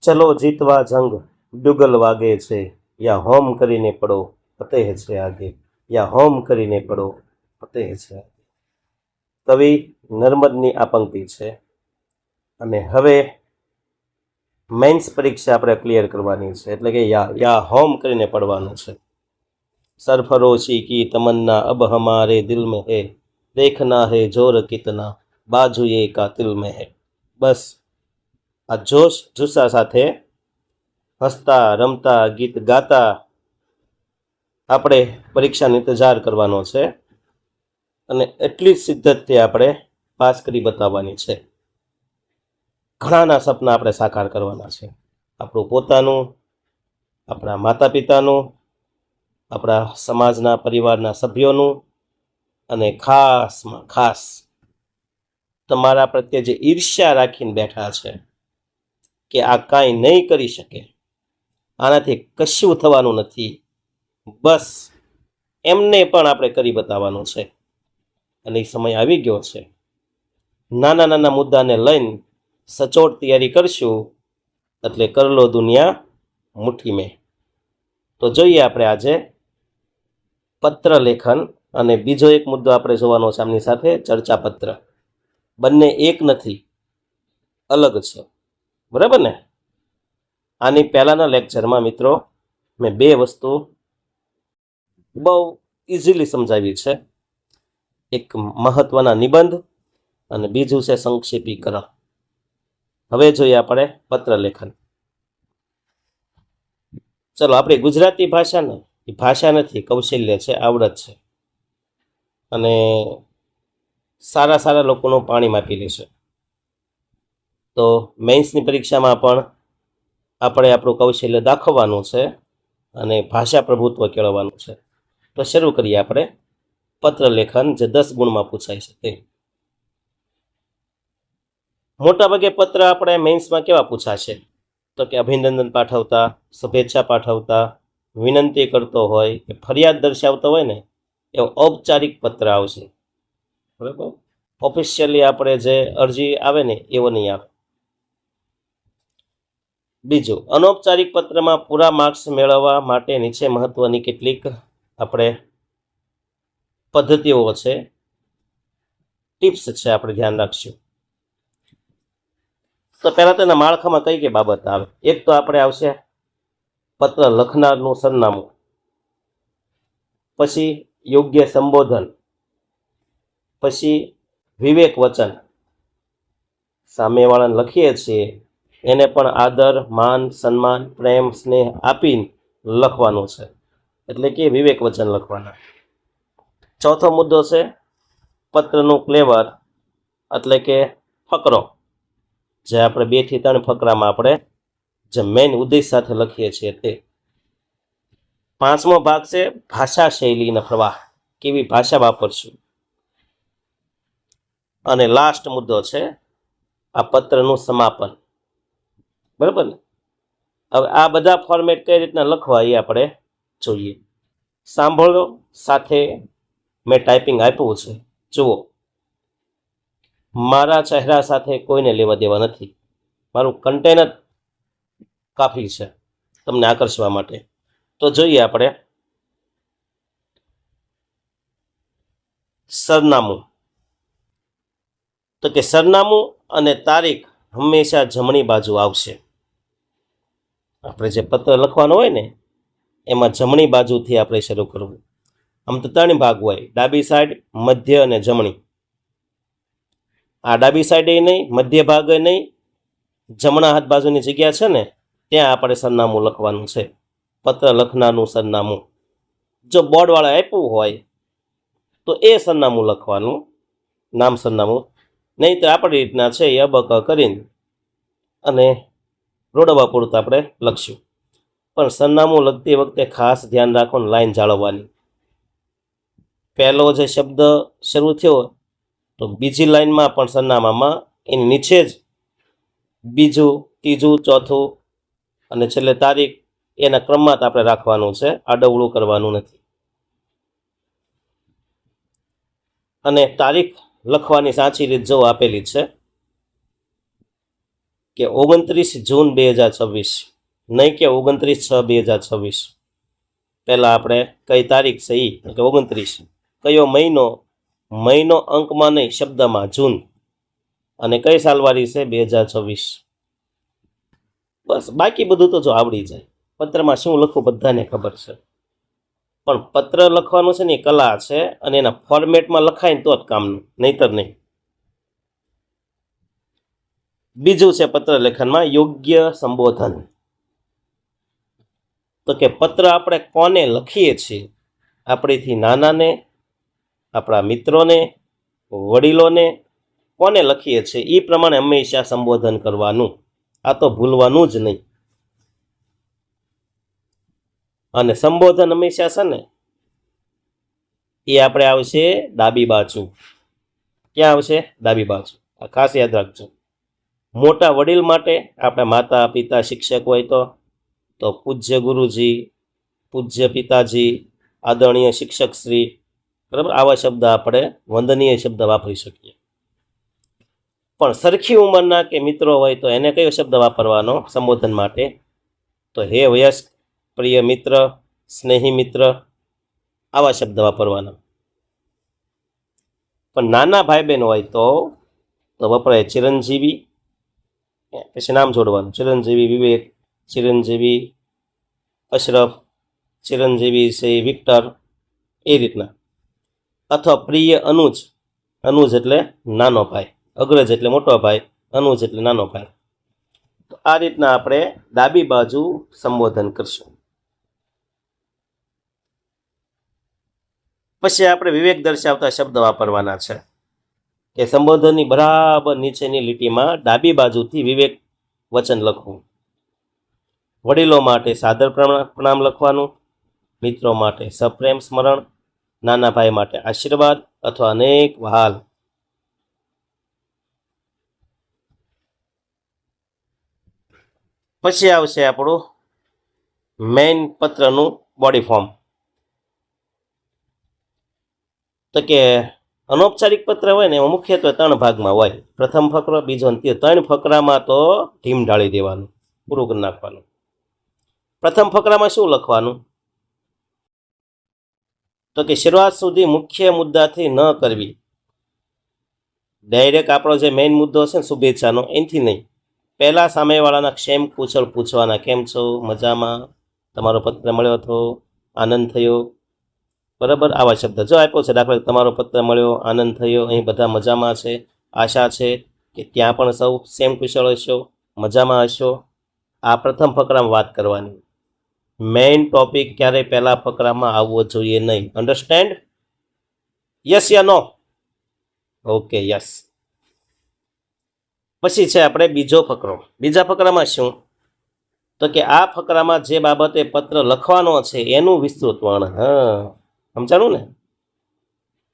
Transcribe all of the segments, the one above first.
ચલો જીતવા જંગ ડુગલ વાગે છે, યા હોમ કરીને પડો ફતેહ છે આગે, યા હોમ કરીને પડો ફતેહ છે આગે. કવિ નર્મદની આ પંક્તિ છે. અને હવે મેન્સ પરીક્ષા આપણે ક્લિયર કરવાની છે, એટલે કે યા હોમ કરીને પડવાનું છે. સરફરોશી કી તમન્ના અબ હમારે દિલ में है, देखना है जोर कितना बाजू ये कातिल में है. બસ આ જોશ જુસ્સા સાથે હસતા રમતા ગીત ગાતા આપણે પરીક્ષાનો ઇંતજાર કરવાનો છે અને એટલી જ શિદ્દતથી આપણે પાસ કરી બતાવવાની છે. ઘણાના સપના આપણે સાકાર કરવાના છે, આપણું પોતાનું, આપણા માતા પિતાનું, આપણા સમાજના પરિવારના સભ્યોનું, અને ખાસમાં ખાસ તમારા પ્રત્યે જે ઈર્ષ્યા રાખીને બેઠા છે કે આ કાંઈ નહીં કરી શકે, આનાથી કશું થવાનું નથી, બસ એમને પણ આપણે કરી બતાવવાનું છે. અને એ સમય આવી ગયો છે. નાના નાના મુદ્દાને લઈને સચોટ તૈયારી કરશું એટલે કરલો દુનિયા મુઠ્ઠી મેં. તો જોઈએ આપણે આજે પત્ર લેખન, અને બીજો એક મુદ્દો આપણે જોવાનો છે આમની સાથે, ચર્ચાપત્ર. બંને એક નથી, અલગ છે, બરાબર ને? આની પહેલાના લેક્ચરમાં મિત્રો મેં બે વસ્તુ બહુ ઇઝીલી સમજાવી છે. એક મહત્વના નિબંધ અને બીજું છે સંક્ષેપીકરણ. હવે જોઈએ આપણે પત્ર લેખન. ચલો, આપણી ગુજરાતી ભાષા ને એ ભાષા નથી, કૌશલ્ય છે, આવડત છે, અને સારા સારા લોકોનું પાણી માપી લેશે. તો મેન્સની પરીક્ષામાં પણ આપણે આપણું કૌશલ્ય દાખવવાનું છે અને ભાષા પ્રભુત્વ કેળવવાનું છે. તો શરૂ કરીએ આપણે પત્ર લેખન, જે 10 ગુણમાં પૂછાય છે તે. મોટાભાગે પત્ર આપણે મેન્સમાં કેવા પૂછાશે? તો કે અભિનંદન પાઠવતા, શુભેચ્છા પાઠવતા, વિનંતી કરતો હોય કે ફરિયાદ દર્શાવતો હોય ને એવો ઔપચારિક પત્ર આવશે, બરાબર? ઓફિશિયલી આપણે જે અરજી આવે ને એવો નહીં આવે. બીજું, અનૌપચારિક પત્રમાં પૂરા માર્ક્સ મેળવવા માટે નીચે મહત્વની કેટલીક આપણે પદ્ધતિઓ છે, ટિપ્સ છે, આપણે ધ્યાન રાખશું. તો પહેલા તેના માળખામાં કઈ કઈ બાબત આવે? એક તો આપણે આવશે પત્ર લખનારનું સરનામું, પછી યોગ્ય સંબોધન, પછી વિવેક વચન, સામેવાળાને લખીએ છીએ એને પણ આદર, માન, સન્માન, પ્રેમ, સ્નેહ આપીને લખવાનું છે, એટલે કે વિવેક વચન લખવાના. ચોથો મુદ્દો છે પત્રનું ક્લેવર, એટલે કે ફકરો, જે આપણે 2 થી 3 ફકરામાં આપણે જે મેઇન ઉદ્દેશ સાથે લખીએ છીએ તે. પાંચમો ભાગ છે ભાષા શૈલીના પ્રવાહ, કેવી ભાષા વાપરશું. અને લાસ્ટ મુદ્દો છે આ પત્રનું સમાપન, બરાબર ને? હવે આ બધા ફોર્મેટ કઈ રીતના લખવા એ આપણે જોઈએ. સાંભળો, સાથે મેં ટાઈપિંગ આપ્યું છે, જુઓ. મારા ચહેરા સાથે કોઈને લેવા દેવા નથી, મારું કન્ટેનર કાફી છે તમને આકર્ષવા માટે. તો જોઈએ આપણે સરનામું. તો કે સરનામું અને તારીખ હંમેશા જમણી બાજુ આવશે. આપણે જે પત્ર લખવાનો હોય ને એમાં જમણી બાજુથી આપણે શરૂ કરવું. આમ તો 3 ભાગ હોય, ડાબી સાઈડ, મધ્ય અને જમણી. આ ડાબી સાઈડે નહીં, મધ્ય ભાગે નહીં, જમણા હાથ બાજુની જગ્યા છે ને ત્યાં આપણે સરનામું લખવાનું છે, પત્ર લખનારનું સરનામું. જો બોર્ડવાળા આપ્યું હોય તો એ સરનામું લખવાનું, નામ સરનામું. નહીં તો આપણી રીતના છે એ અબક કરીને અને રોડવા પૂરતું આપણે લખશું. પણ સરનામું લખતી વખતે ખાસ ધ્યાન રાખવાનું, લાઈન જાળવવાની. પહેલો જે શબ્દ શરૂ થયો તો બીજી લાઈનમાં પણ સરનામામાં એની નીચે જ બીજું, ત્રીજું, ચોથું અને છેલ્લે તારીખ, એના ક્રમમાં જ આપણે રાખવાનું છે, આડવળું કરવાનું નથી. અને તારીખ લખવાની સાચી રીત જો આપેલી છે કે 29 જૂન 2026, નહીં કે 29/6/2026. પહેલાં આપણે કઈ તારીખ છે એ કે 29, કયો મહિનો, મહિનો અંકમાં નહીં શબ્દમાં જૂન, અને કઈ સાલવારી છે 2026. બસ બાકી બધું તો જો આવડી જાય. પત્રમાં શું લખવું બધાને ખબર છે, પણ પત્ર લખવાનું છે ને એ કલા છે, અને એના ફોર્મેટમાં લખાય ને તો જ કામનું, નહીતર નહીં. બીજું છે પત્ર લેખનમાં યોગ્ય સંબોધન. તો કે પત્ર આપણે કોને લખીએ છીએ, આપણીથી નાનાને, આપણા મિત્રોને, વડીલોને, કોને લખીએ છીએ એ પ્રમાણે હંમેશા સંબોધન કરવાનું. આ તો ભૂલવાનું જ નહીં. અને સંબોધન હંમેશા છે ને એ આપણે આવશે ડાબી બાજુ. ક્યાં આવશે? ડાબી બાજુ. આ ખાસ યાદ રાખજો. મોટા વડીલ માટે આપણે માતા પિતા શિક્ષક હોય તો પૂજ્ય ગુરુજી, પૂજ્ય પિતાજી, આદરણીય શિક્ષક શ્રી, બરાબર, આવા શબ્દ આપણે વંદનીય શબ્દ વાપરી શકીએ. પણ સરખી ઉંમરના કે મિત્રો હોય તો એને કયો શબ્દ વાપરવાનો સંબોધન માટે? તો હે વયસ્ક, પ્રિય મિત્ર, સ્નેહી મિત્ર, આવા શબ્દ વાપરવાના. પણ નાના ભાઈ બહેન હોય તો વપરાય ચિરંજીવી, પછી નામ જોડવાનું, ચિરંજીવી વિવેક, ચિરંજીવી અશરફ, ચિરંજીવી છે વિક્ટર, એ રીતના. અથવા પ્રિય અનુજ, અનુજ એટલે નાનો ભાઈ, અગ્રજ એટલે મોટો ભાઈ, અનુજ એટલે નાનો ભાઈ. તો આ રીતના આપણે ડાબી બાજુ સંબોધન કરશું. પછી આપણે વિવેક દર્શાવતા શબ્દ વાપરવાના છે કે સંબોધનની બરાબર નીચેની લીટીમાં ડાબી બાજુથી વિવેક વચન લખવું. વડીલો માટે સાદર પ્રણામ લખવાનું, મિત્રો માટે સપ્રેમ સ્મરણ, નાના ભાઈ માટે આશીર્વાદ અથવા અનેક વહાલ. પછી આવશે આપણું મેઇન પત્રનું બોડી ફોર્મ. તો કે અનૌપચારિક પત્ર હોય ને એમાં મુખ્યત્વે 3 ભાગમાં હોય. પ્રથમ ફકરો, બીજો અને ત્રીજો. 3 ફકરામાં તો ઢીમ ઢાળી દેવાનું, પૂરું કરી નાખવાનું. પ્રથમ ફકરામાં શું લખવાનું? તો કે શરૂઆત સુધી મુખ્ય મુદ્દાથી ન કરવી. ડાયરેક્ટ આપણો જે મેઇન મુદ્દો છે ને શુભેચ્છાનો, એનાથી નહીં. પહેલા સામેવાળાના ક્ષેમ કુશળ પૂછવાના. કેમ છો? મજામાં? તમારો પત્ર મળ્યો હતો? આનંદ થયો? બરાબર, આવા શબ્દ જો આપ્યો છે. દાખલા તમારો પત્ર મળ્યો, આનંદ થયો, અહીં બધા મજામાં છે, આશા છે કે ત્યાં પણ સૌ સેમ કુશળ હશો, મજામાં હશો. આ પ્રથમ ફકરામાં વાત કરવાની. મેઇન ટોપિક ક્યારેય પહેલા ફકરામાં આવવો જોઈએ નહીં. અન્ડરસ્ટેન્ડ? યસ યા નો? Okay, yes. પછી છે આપણે બીજો ફકરો. બીજા ફકરામાં શું? તો કે આ ફકરામાં જે બાબતે પત્ર લખવાનો છે એનું વિસ્તૃત વર્ણન. સમજાણું ને?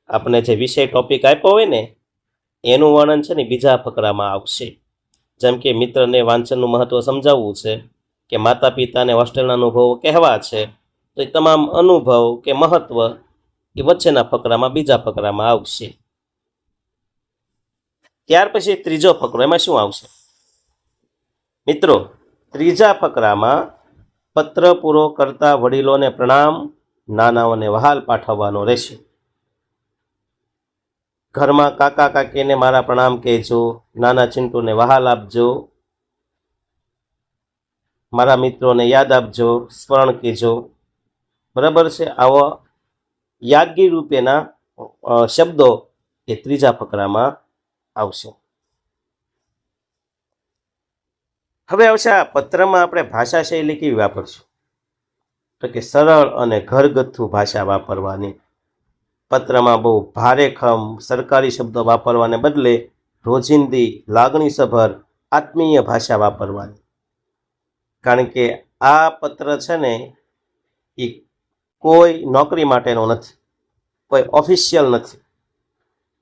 આપણે જે વિષય ટોપિક આપ્યો હોય ને એનું વર્ણન છે ને બીજા ફકરામાં આવશે. જેમ કે મિત્રને વાંચનનું મહત્વ સમજાવવું છે, કે માતા પિતાને હોસ્ટેલના અનુભવો કહેવા છે, તો એ તમામ અનુભવ કે મહત્વ એ વચ્ચેના ફકરામાં, બીજા ફકરામાં આવશે. ત્યાર પછી ત્રીજો ફકરો. એમાં શું આવશે મિત્રો? ત્રીજા ફકરામાં પત્ર પૂરો કરતા વડીલોને પ્રણામ, નાનાઓને વહાલ પાઠવવાનો રહેશે. ઘરમાં કાકા કાકીને મારા પ્રણામ કહેજો, નાના ચિંટુને વહાલ આપજો, મારા મિત્રોને યાદ આપજો, સ્મરણ કહેજો. બરાબર છે? આવો યાદગીરી રૂપેના શબ્દો એ ત્રીજા ફકરામાં આવશે. હવે આવશે આ પત્રમાં આપણે ભાષા શૈલી કેવી વાપરશું? તો કે સરળ અને ઘરગથ્થુ ભાષા વાપરવાની. પત્રમાં બહુ ભારેખમ સરકારી શબ્દો વાપરવાને બદલે રોજિંદી લાગણીસભર આત્મીય ભાષા વાપરવાની. કારણ કે આ પત્ર છે ને એ કોઈ નોકરી માટેનો નથી, કોઈ ઓફિશિયલ નથી.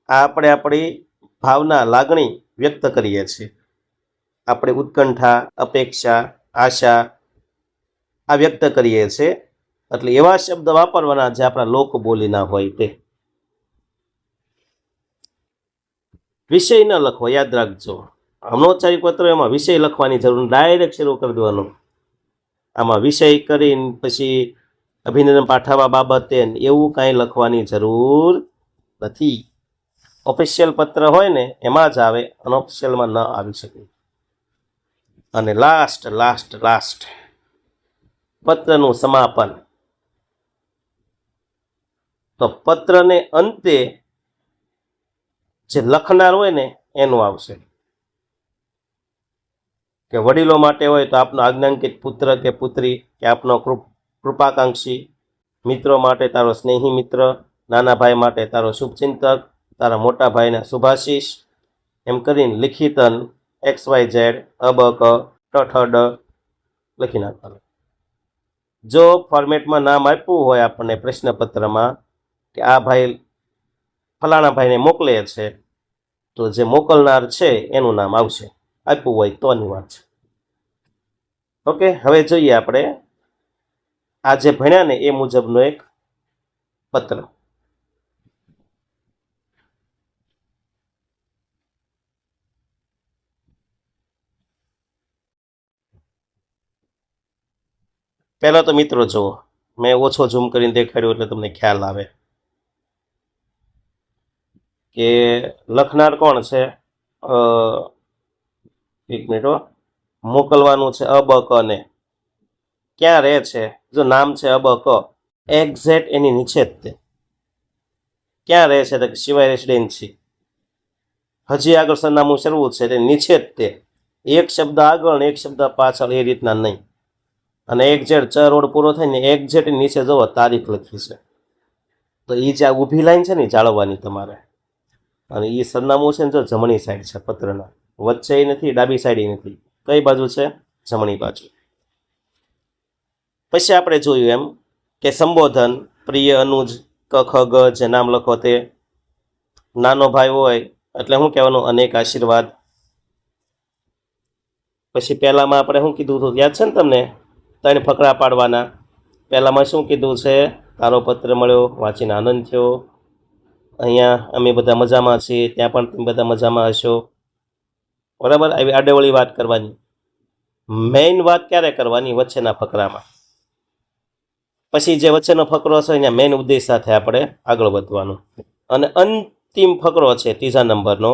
આ આપણે આપણી ભાવના, લાગણી વ્યક્ત કરીએ છીએ. આપણે ઉત્કંઠા, અપેક્ષા, આશા આ વ્યક્ત કરીએ છીએ. એટલે એવા શબ્દ વાપરવાના જે આપણા લોક બોલીના હોય તે. વિષય ન લખવો, યાદ રાખજો. અનૌપચારિક પત્ર એમાં વિષય લખવાની જરૂર, ડાયરેક્ટ શરૂ કરી દેવાનું. આમાં વિષય કરીને પછી અભિનંદન પાઠવવા બાબતે એવું કાંઈ લખવાની જરૂર નથી. ઓફિશિયલ પત્ર હોય ને એમાં જ આવે, અનઓફિશિયલમાં ન આવી શકે. અને લાસ્ટ પત્રનું સમાપન. તો પત્રને અંતે જે લખનાર હોય ને એનું આવશે. કે વડીલો માટે હોય તો આપનો આજ્ઞાંકિત પુત્ર કે પુત્રી, કે આપનો કૃપાકાંક્ષી, મિત્રો માટે તારો સ્નેહી મિત્ર, નાના ભાઈ માટે તારો શુભચિંતક, તારા મોટા ભાઈના શુભાશીષ, એમ કરીને લિખિતન XYZ અબક ઠઠડ લખી નાખવાનું. જો ફોર્મેટમાં નામ આપ્યું હોય આપણને પ્રશ્નપત્રમાં કે આ ભાઈ ફલાણા ભાઈને મોકલે છે, તો જે મોકલનાર છે એનું નામ આવશે, આપ્યું હોય તોની વાત છે. ઓકે, હવે જોઈએ આપણે આ જે ભણ્યા ને એ મુજબનો એક પત્ર. પહેલા તો મિત્રો જુઓ, મેં ઓછો ઝૂમ કરીને દેખાડ્યું એટલે તમને ખ્યાલ આવે કે લખનાર કોણ છે. એક મિનિટ, મોકલવાનું છે અબક ને. ક્યાં રહે છે? જો નામ છે અબક, એક્ઝેક્ટ એની નીચે જ તે ક્યાં રહે છે, તો સિવાય રેસિડેન્સી. હજી આગળ સરનામું શરૂ છે તે નીચે જ તે, એક શબ્દ આગળ ને એક શબ્દ પાછળ, એ રીતના નહીં. અને એક્ઝેક્ટ ચ રોડ પૂરો થાય ને એક્ઝેક્ટ નીચે જુઓ તારીખ લખી છે. તો એ જે આ ઊભી લાઈન છે ને જાળવવાની તમારે. અને એ સરનામું છે ને જો જમણી સાઈડ છે પત્રના, વચ્ચે નથી, ડાબી સાઈડ નથી. કઈ બાજુ છે? જમણી બાજુ. પછી આપણે જોયું એમ કે સંબોધન, પ્રિય અનુજ, ક ખ ગ, જે નામ લખો તે. નાનો ભાઈ હોય એટલે શું કહેવાનું? અનેક આશીર્વાદ. પછી પહેલામાં આપણે શું કીધું હતું યાદ છે ને તમને? 3 ફકરા પાડવાના. પહેલામાં શું કીધું છે? તારો પત્ર મળ્યો, વાંચીને આનંદ થયો. અહીંયા અમે બધા મજામાં છીએ, ત્યાં પણ તમે બધા મજામાં હશો. બરાબર, આવી આડેવળી વાત કરવાની. મેઇન વાત ક્યારે કરવાની? વચ્ચેના ફકરામાં. પછી જે વચ્ચેનો ફકરો છે અહીંયા મેઇન ઉદ્દેશ સાથે આપણે આગળ વધવાનું. અને અંતિમ ફકરો છે 3જા નંબરનો,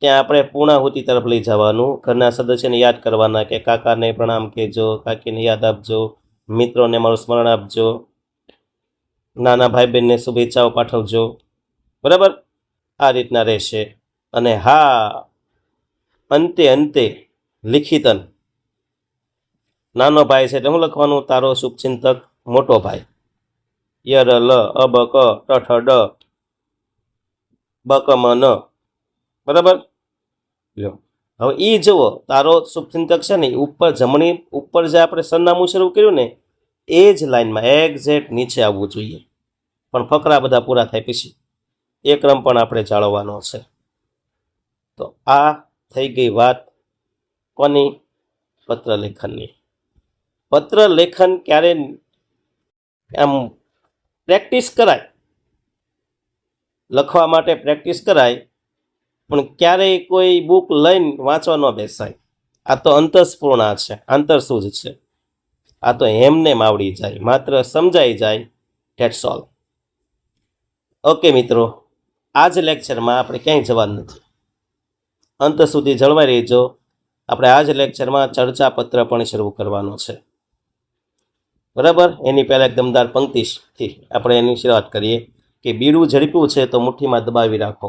ત્યાં આપણે પૂર્ણાહુતિ તરફ લઈ જવાનું. ઘરના સદસ્યને યાદ કરવાના કે કાકાને પ્રણામ કહેજો, કાકીને યાદ આપજો, મિત્રોને મારું સ્મરણ આપજો, નાના ભાઈ બહેનને શુભેચ્છાઓ પાઠવજો. બરાબર, આ રીતના રહેશે. અને હા, અંતે લિખિતન, નાનો ભાઈ છે એટલે શું લખવાનું? તારો શુભચિંતક મોટો ભાઈ. યર લ અબક ઠઠ ડ બકમ ન. બરાબર, લ્યો હવે એ જુઓ, તારો શુભચિંતક છે ને ઉપર જમણી ઉપર જે આપણે સરનામું શરૂ કર્યું ને એ જ લાઈનમાં એક્ઝેક્ટ નીચે આવવું જોઈએ. પણ ફકરા બધા પૂરા થાય પછી એ ક્રમ પણ આપણે જાળવવાનો છે. તો આ થઈ ગઈ વાત કોની? પત્ર લેખનની. પત્ર લેખન ક્યારે આમ પ્રેક્ટિસ કરાય, લખવા માટે પ્રેક્ટિસ કરાય, પણ ક્યારેય કોઈ બુક લઈને વાંચવા ન બેસાય. આ તો અંતસ્ફૂર્ણા છે, આંતરસૂઝ છે. આ તો એમને આવડી જાય, માત્ર સમજાઈ જાય, ધેટ્સ ઓલ. ઓકે મિત્રો, આ જ લેક્ચરમાં આપણે ક્યાંય જવાનું નથી, અંત સુધી જળવાઈ રહેજો. આપણે આ જ લેક્ચરમાં ચર્ચા પત્ર પણ શરૂ કરવાનો છે. બરાબર, એની પહેલાં એક દમદાર પંક્તિથી આપણે એની શરૂઆત કરીએ કે બીડું ઝડપ્યું છે તો મુઠ્ઠીમાં દબાવી રાખો,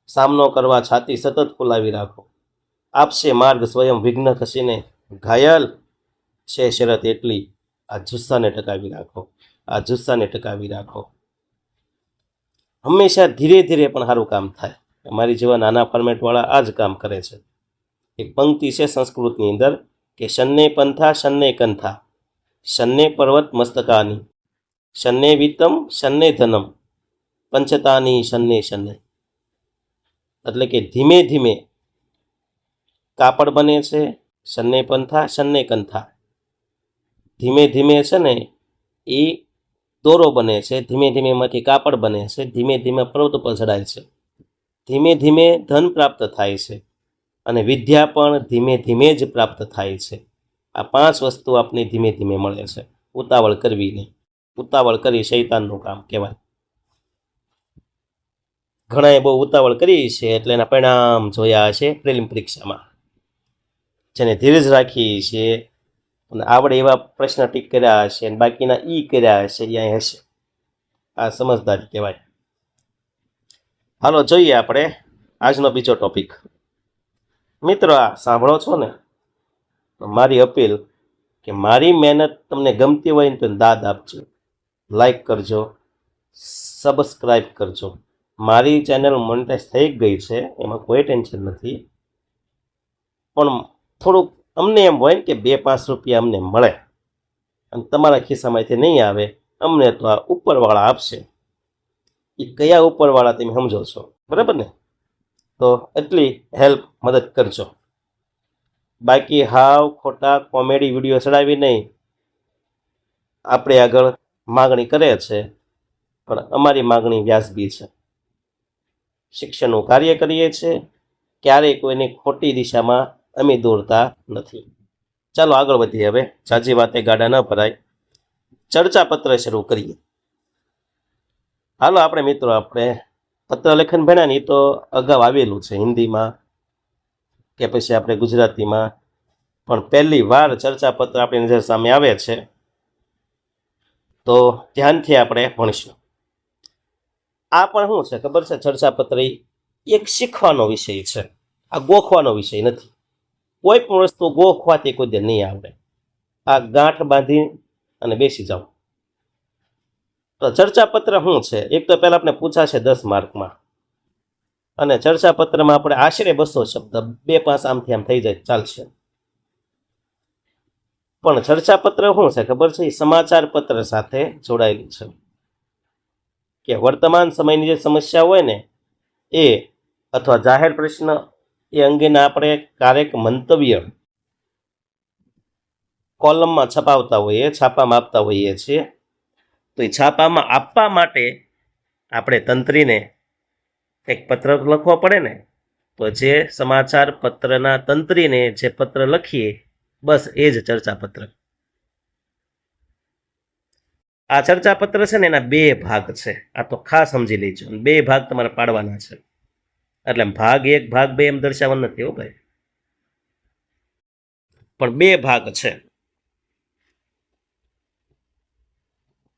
સામનો કરવા છાતી સતત ફૂલાવી રાખો, આપશે માર્ગ સ્વયં વિઘ્ન ખસીને, ઘાયલ છે શરત એટલી, આ જુસ્સાને ટકાવી રાખો, આ જુસ્સાને ટકાવી રાખો. હંમેશા ધીરે ધીરે પણ સારું કામ થાય. અમારી જેવા નાના ફોર્મેટવાળા આ જ કામ કરે છે. એક પંક્તિ છે સંસ્કૃતની અંદર કે શન્ને પંથા શન્ને કંથા, શન્ને પર્વત મસ્તકાની, શન્ને વિત્તમ શન્ને ધનમ, પંચતાની શન્ને શન્ને. એટલે કે ધીમે ધીમે કાપડ બને છે, શન્ને પંથા શન્ને કંથા. ધીમે ધીમે છે ને એ દોરો બને છે, ધીમે ધીમે એમાંથી કાપડ બને છે, ધીમે ધીમે પર્વત પર ચડાય છે, ધીમે ધીમે ધન પ્રાપ્ત થાય છે, અને વિદ્યા પણ ધીમે ધીમે જ પ્રાપ્ત થાય છે. આ 5 વસ્તુ આપને ધીમે ધીમે મળે છે. ઉતાવળ કરવી નહીં. ઉતાવળ કરી શૈતાનનું કામ કહેવાય. ઘણાએ બહુ ઉતાવળ કરી છે એટલે એના પરિણામ જોયા છે પ્રિલિમ પરીક્ષામાં. જેને ધીરજ રાખી છે અને આવડે એવા પ્રશ્ન ટીક કર્યા હશે અને બાકીના કર્યા હશે એ અહીં હશે. આ સમજદારી કહેવાય. હાલો જોઈએ આપણે આજનો બીજો ટોપિક. મિત્રો, આ સાંભળો છો ને, મારી અપીલ કે મારી મહેનત તમને ગમતી હોય ને તો દાદ આપજો, લાઈક કરજો, સબસ્ક્રાઈબ કરજો. મારી ચેનલ મોનેટાઈઝ થઈ ગઈ છે, એમાં કોઈ ટેન્શન નથી, પણ થોડુંક અમને એમ હોય ને કે 2-5 રૂપિયા અમને મળે અને તમારા ખિસ્સામાંથી નહીં આવે, અમને તો આ ઉપરવાળા આપશે. એ કયા ઉપરવાળા તમે સમજો છો, બરાબર ને? તો એટલી હેલ્પ મદદ કરજો. બાકી હાવ ખોટા કોમેડી વિડીયો ચડાવી નહીં. આપણે આગળ માગણી કરે છે, પણ અમારી માગણી વ્યાજબી છે. શિક્ષણનું કાર્ય કરીએ છીએ, ક્યારેય કોઈની ખોટી દિશામાં અમે દોરતા નથી. ચાલો આગળ વધીએ. હવે જાજી વાતે ગાડા ન ભરાય, ચર્ચાપત્ર શરૂ કરીએ. હાલો આપણે મિત્રો, આપણે પત્ર લેખન ભણ્યા ને તો અગાઉ આવેલું છે હિન્દીમાં કે પછી આપણે ગુજરાતીમાં, પણ પહેલી વાર ચર્ચાપત્ર આપણી નજર સામે આવે છે, તો ધ્યાનથી આપણે ભણીશું. આ પણ શું છે ખબર છે? ચર્ચાપત્ર એક શીખવાનો વિષય છે, આ ગોખવાનો વિષય નથી. કોઈ પણ વસ્તુ ગોખવાથી કોઈ દે નહીં આવડે. આ ગાંઠ બાંધી અને બેસી જાઓ. તો ચર્ચાપત્ર શું છે? એક તો પહેલાં આપણે પૂછાશે 10 માર્કમાં, અને ચર્ચાપત્રમાં આપણે આશરે 200 શબ્દ, 2-5 આમથી આમ થઈ જાય ચાલશે. પણ ચર્ચાપત્ર શું છે ખબર છે? એ સમાચાર પત્ર સાથે જોડાયેલું છે. કે વર્તમાન સમયની જે સમસ્યા હોય ને એ, અથવા જાહેર પ્રશ્ન એ અંગેના આપણે ક્યારેક મંતવ્ય કોલમમાં છપાવતા હોઈએ, છાપામાં આપતા હોઈએ છીએ. તો એ છાપામાં આપવા માટે આપણે તંત્રીને એક પત્ર લખવો પડે ને, તો જે સમાચાર પત્રના તંત્રીને જે પત્ર લખીએ, બસ એ જ ચર્ચાપત્ર. આ ચર્ચાપત્ર છે ને એના 2 ભાગ છે. આ તો ખાસ સમજી લેજો. 2 ભાગ તમારે પાડવાના છે. એટલે ભાગ 1 ભાગ 2 એમ દર્શાવવાનું નથી હો ભાઈ, પણ 2 ભાગ છે.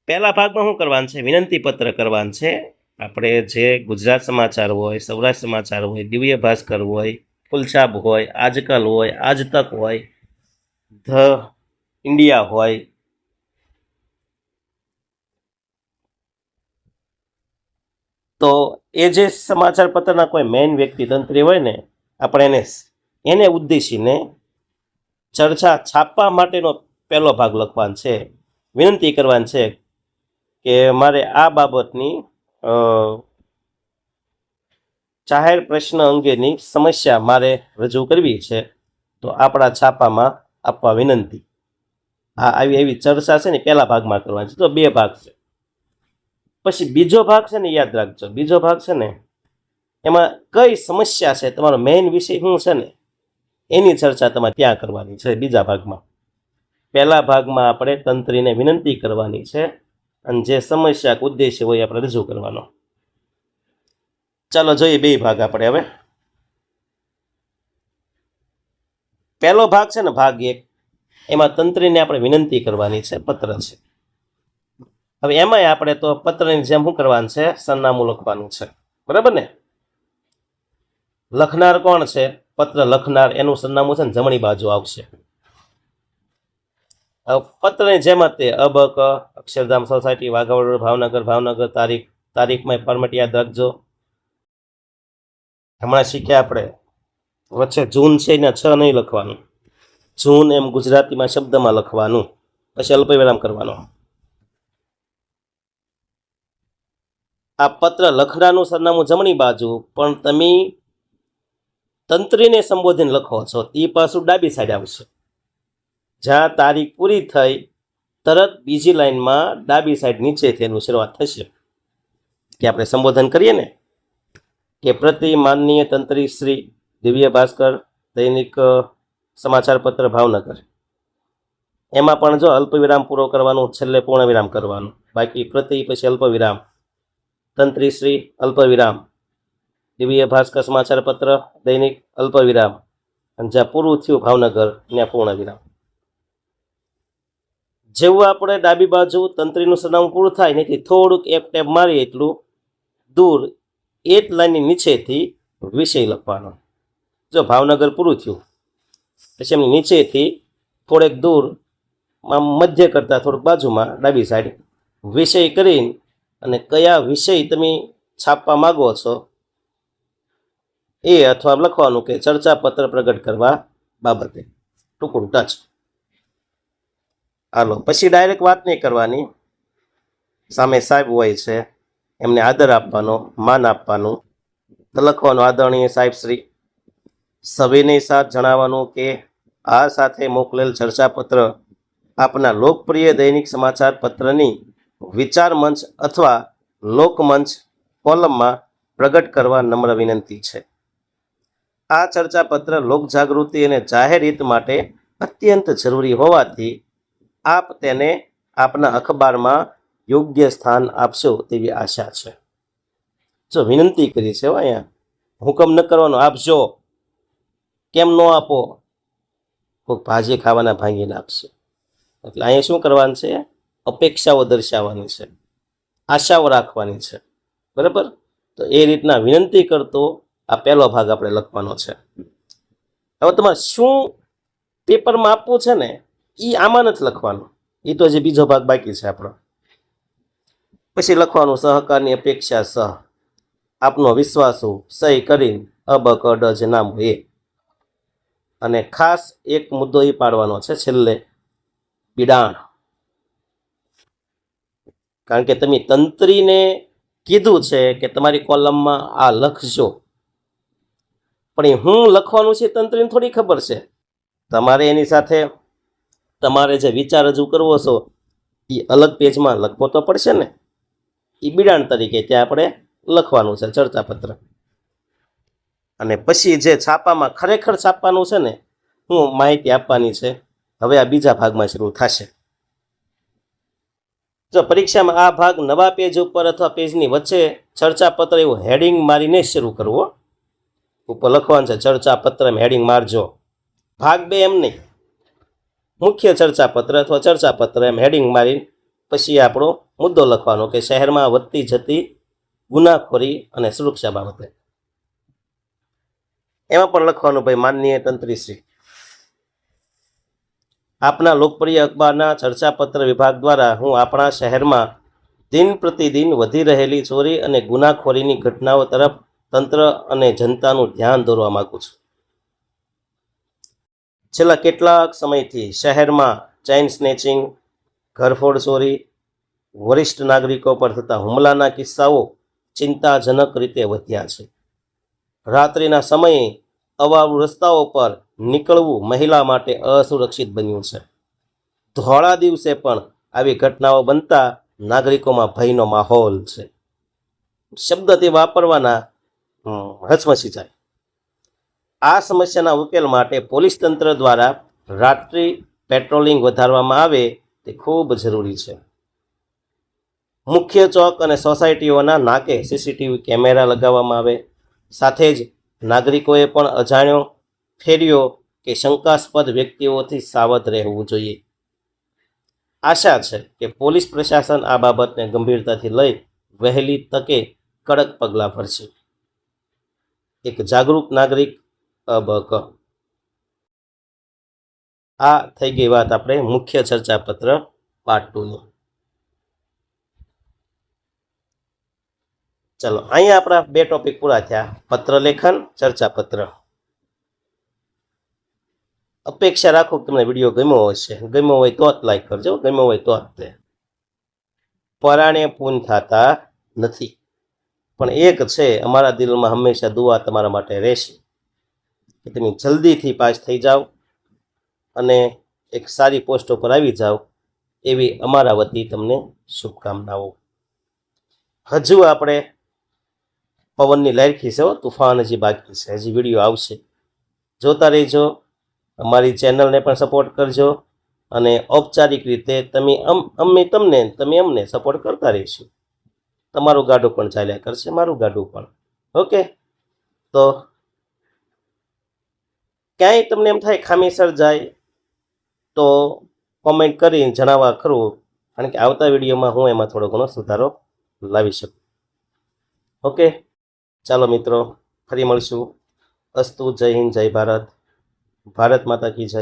પહેલા ભાગમાં શું કરવાનું છે? વિનંતી પત્ર કરવાનું છે. આપણે જે ગુજરાત સમાચાર હોય, સૌરાષ્ટ્ર સમાચાર હોય, દિવ્ય ભાસ્કર હોય, ફુલછાપ હોય, આજકાલ હોય, આજ તક હોય, ધ ઇન્ડિયા હોય, તો એ જે સમાચાર પત્રના કોઈ મેઇન વ્યક્તિ તંત્રી હોય ને, આપણે એને ઉદ્દેશીને ચર્ચા છાપવા માટેનો પહેલો ભાગ લખવાનો છે. વિનંતી કરવાની છે કે મારે આ બાબતની જાહેર પ્રશ્ન અંગેની સમસ્યા મારે રજૂ કરવી છે, તો આપણા છાપામાં આપવા વિનંતી. હા, આવી એવી ચર્ચા છે ને પહેલા ભાગમાં કરવાની છે. તો 2 ભાગ છે. પછી બીજો ભાગ છે ને, યાદ રાખજો, બીજો ભાગ છે ને એમાં કઈ સમસ્યા છે, તમારો મેઇન વિષય શું છે ને એની ચર્ચા તમારે ત્યાં કરવાની છે બીજા ભાગમાં. પહેલા ભાગમાં આપણે તંત્રીને વિનંતી કરવાની છે અને જે સમસ્યા ઉદ્દેશ્ય હોય આપણે રજૂ કરવાનો. ચાલો જોઈએ 2 ભાગ આપણે. હવે પહેલો ભાગ છે ને, ભાગ 1, એમાં તંત્રીને આપણે વિનંતી કરવાની છે, પત્ર છે. હવે એમાંય આપણે તો પત્રની જેમ શું કરવાનું છે? સરનામું લખવાનું છે, બરાબર ને? લખનાર કોણ છે? પત્ર લખનાર, એનું સરનામું છે ને જમણી બાજુ આવશે. પત્રની જેમ તે અબક, અક્ષરધામ સોસાયટી, વાઘાવડ, ભાવનગર, તારીખમાં ફોર્મેટ યાદ રાખજો. હમણાં શીખ્યા આપણે વચ્ચે જૂન છે ને 6 નહીં લખવાનું, જૂન એમ ગુજરાતીમાં શબ્દમાં લખવાનું, પછી અલ્પવિરામ કરવાનો. આ પત્ર લખનારનું સરનામું જમણી બાજુ, પણ તમે તંત્રીને સંબોધીને લખો છો તે પાછું ડાબી સાઈડ આવશે. જ્યાં તારીખ પૂરી થઈ તરત બીજી લાઈનમાં ડાબી સાઈડ નીચેથી એનું શરૂઆત થશે. કે આપણે સંબોધન કરીએ ને કે પ્રતિ માનનીય તંત્રી શ્રી દિવ્ય ભાસ્કર દૈનિક સમાચાર પત્ર ભાવનગર, એમાં પણ જો અલ્પવિરામ પૂરો કરવાનું, છેલ્લે પૂર્ણ વિરામ કરવાનું, બાકી પ્રતિ પછી અલ્પવિરામ, તંત્રીશ્રી અલ્પવિરામ, દિવ્ય ભાસ્કર સમાચાર પત્ર દૈનિક અલ્પવિરામ, અને જ્યાં પૂરું થયું ભાવનગર ત્યાં પૂર્ણ વિરામ. જેવું આપણે ડાબી બાજુ તંત્રીનું સરનામું પૂરું થાય નથી થોડુંક એક ટેપ મારીએ એટલું દૂર એ જ લાઈનની નીચેથી વિષય લખવાનો. જો ભાવનગર પૂરું થયું પછી એમની નીચેથી થોડેક દૂર મધ્ય કરતાં થોડુંક બાજુમાં ડાબી સાઈડ વિષય કરીને અને કયા વિષય તમે છાપવા માગો છો એ અથવા લખવાનું કે ચર્ચા પત્ર પ્રગટ કરવા બાબતે ટૂંકું ટચ. હાલો, પછી ડાયરેક્ટ વાત નહીં કરવાની. સામે સાહેબ હોય છે એમને આદર આપવાનો, માન આપવાનું. તો લખવાનું, આદરણીય સાહેબ શ્રી, સવિનય સાથ જણાવવાનું કે આ સાથે મોકલેલ ચર્ચાપત્ર આપના લોકપ્રિય દૈનિક સમાચાર પત્રની વિચાર મંચ અથવા લોકમંચ કોલમમાં પ્રગટ કરવા નમ્ર વિનંતી છે. આ ચર્ચાપત્ર લોકજાગૃતિ અને જાહેર હિત માટે અત્યંત જરૂરી હોવાથી આપ તેને આપના અખબારમાં યોગ્ય સ્થાન આપશો તેવી આશા છે. જો વિનંતી કરી છે અહીંયા, હુકમ ન કરવાનો, આપજો. કેમ ન આપો? કોઈ ભાજી ખાવાના ભાંગીને આપશે. એટલે અહીંયા શું કરવાનું છે? અપેક્ષાઓ દર્શાવવાની છે, આશાઓ રાખવાની છે. બરાબર? તો એ રીતના વિનંતી કરતો આ પહેલો ભાગ આપણે લખવાનો છે. હવે તમારે શું પેપરમાં આપવું છે ને એ આમાં નથી લખવાનું, એ તો હજી બીજો ભાગ બાકી છે આપણો. પછી લખવાનું, સહકારની અપેક્ષા સહ આપનો વિશ્વાસુ, સહી કરીને અબ ક ડ જે નામ હોય એ. અને ખાસ એક મુદ્દો એ પાડવાનો છે છેલ્લે, બિડાણ. કારણ કે તમે તંત્રીને કીધું છે કે તમારી કોલમમાં આ લખજો, પણ એ હું લખવાનું છે તંત્રીને થોડી ખબર છે. તમારે એની સાથે તમારે જે વિચાર રજૂ કરવો છો એ અલગ પેજમાં લખવો તો પડશે ને. એ બિડાણ તરીકે ત્યાં આપણે લખવાનું છે ચર્ચાપત્ર. અને પછી જે છાપામાં ખરેખર છાપવાનું છે ને, હું માહિતી આપવાની છે, હવે આ બીજા ભાગમાં શરૂ થશે. જો પરીક્ષામાં આ ભાગ નવા પેજ ઉપર અથવા પેજની વચ્ચે ચર્ચાપત્ર એવું હેડિંગ મારીને શરૂ કરવો. ઉપર લખવાનું છે ચર્ચાપત્ર, હેડિંગ મારજો. ભાગ 2 એમ નહીં, મુખ્ય ચર્ચાપત્ર અથવા ચર્ચાપત્ર એમ હેડિંગ મારીને પછી આપણો મુદ્દો લખવાનો કે શહેરમાં વધતી જતી ગુનાખોરી અને સુરક્ષા બાબતે. એમાં પણ લખવાનું, ભાઈ માનનીય તંત્રીશ્રી, આપના લોકપ્રિય અખબારના ચર્ચાપત્ર વિભાગ દ્વારા હું આપણા શહેરમાં દિન પ્રતિદિન વધી રહેલી ચોરી અને ગુનાખોરીની ઘટનાઓ તરફ તંત્ર અને જનતાનું ધ્યાન દોરવા માગું છું. છેલ્લા કેટલાક સમયથી શહેરમાં ચેઇન સ્નેચિંગ, ઘરફોડ ચોરી, વરિષ્ઠ નાગરિકો પર થતા હુમલાના કિસ્સાઓ ચિંતાજનક રીતે વધ્યા છે. રાત્રિના સમયે અવાવરૂ રસ્તાઓ પર નીકળવું મહિલા માટે અસુરક્ષિત બન્યું છે. ધોળા દિવસે પણ આવી ઘટનાઓ બનતા નાગરિકોમાં ભયનો માહોલ છે. શબ્દ તે વાપરવાના હચમચી જાય. આ સમસ્યાના ઉકેલ માટે પોલીસ તંત્ર દ્વારા રાત્રિ પેટ્રોલિંગ વધારવામાં આવે તે ખૂબ જરૂરી છે. મુખ્ય ચોક અને સોસાયટીઓના નાકે સીસીટીવી કેમેરા લગાવવામાં આવે. સાથે જ નાગરિકોએ પણ અજાણ્યો, ફેરીઓ કે શંકાસ્પદ વ્યક્તિઓથી સાવધ રહેવું જોઈએ. આશા છે કે પોલીસ પ્રશાસન આ બાબતને ગંભીરતાથી લઈ વહેલી તકે કડક પગલાં ભરશે. એક જાગૃત નાગરિક અબક. આ થઈ ગઈ વાત આપણે મુખ્ય ચર્ચાપત્ર પાર્ટ 2ની. ચલો, અહીંયા આપણા 2 ટોપિક પૂરા થયા, પત્રલેખન, ચર્ચાપત્ર. અપેક્ષા રાખો કે તમને વિડીયો ગમ્યો હશે. ગમ્યો હોય તો જ લાઈક કરજો, ગમ્યો હોય તો જ તે. પરાણે પૂન થતા નથી, પણ એક છે, અમારા દિલમાં હંમેશા દુઆ તમારા માટે રહેશે કે તમે જલ્દીથી પાસ થઈ જાઓ અને એક સારી પોસ્ટ ઉપર આવી જાઓ, એવી અમારા વતી તમને શુભકામનાઓ. હજુ આપણે પવનની લહેરખી છે, તુફાન હજી બાકી છે, હજી વિડીયો આવશે. જોતા રહેજો, અમારી ચેનલને પણ સપોર્ટ કરજો અને ઔપચારિક રીતે તમે તમે અમને સપોર્ટ કરતા રહીશું. તમારું ગાડું પણ ચાલ્યા કરશે, મારું ગાડું પણ. ઓકે, તો ક્યાંય તમને એમ થાય ખામીસર જાય તો કોમેન્ટ કરીને જણાવવા ખરું, કારણ કે આવતા વિડીયોમાં હું એમાં થોડો ઘણો સુધારો લાવી શકું. ઓકે, ચાલો મિત્રો, ફરી મળશું. અસ્તુ. જય હિન્દ, જય ભારત. ભારત માતા કી જય.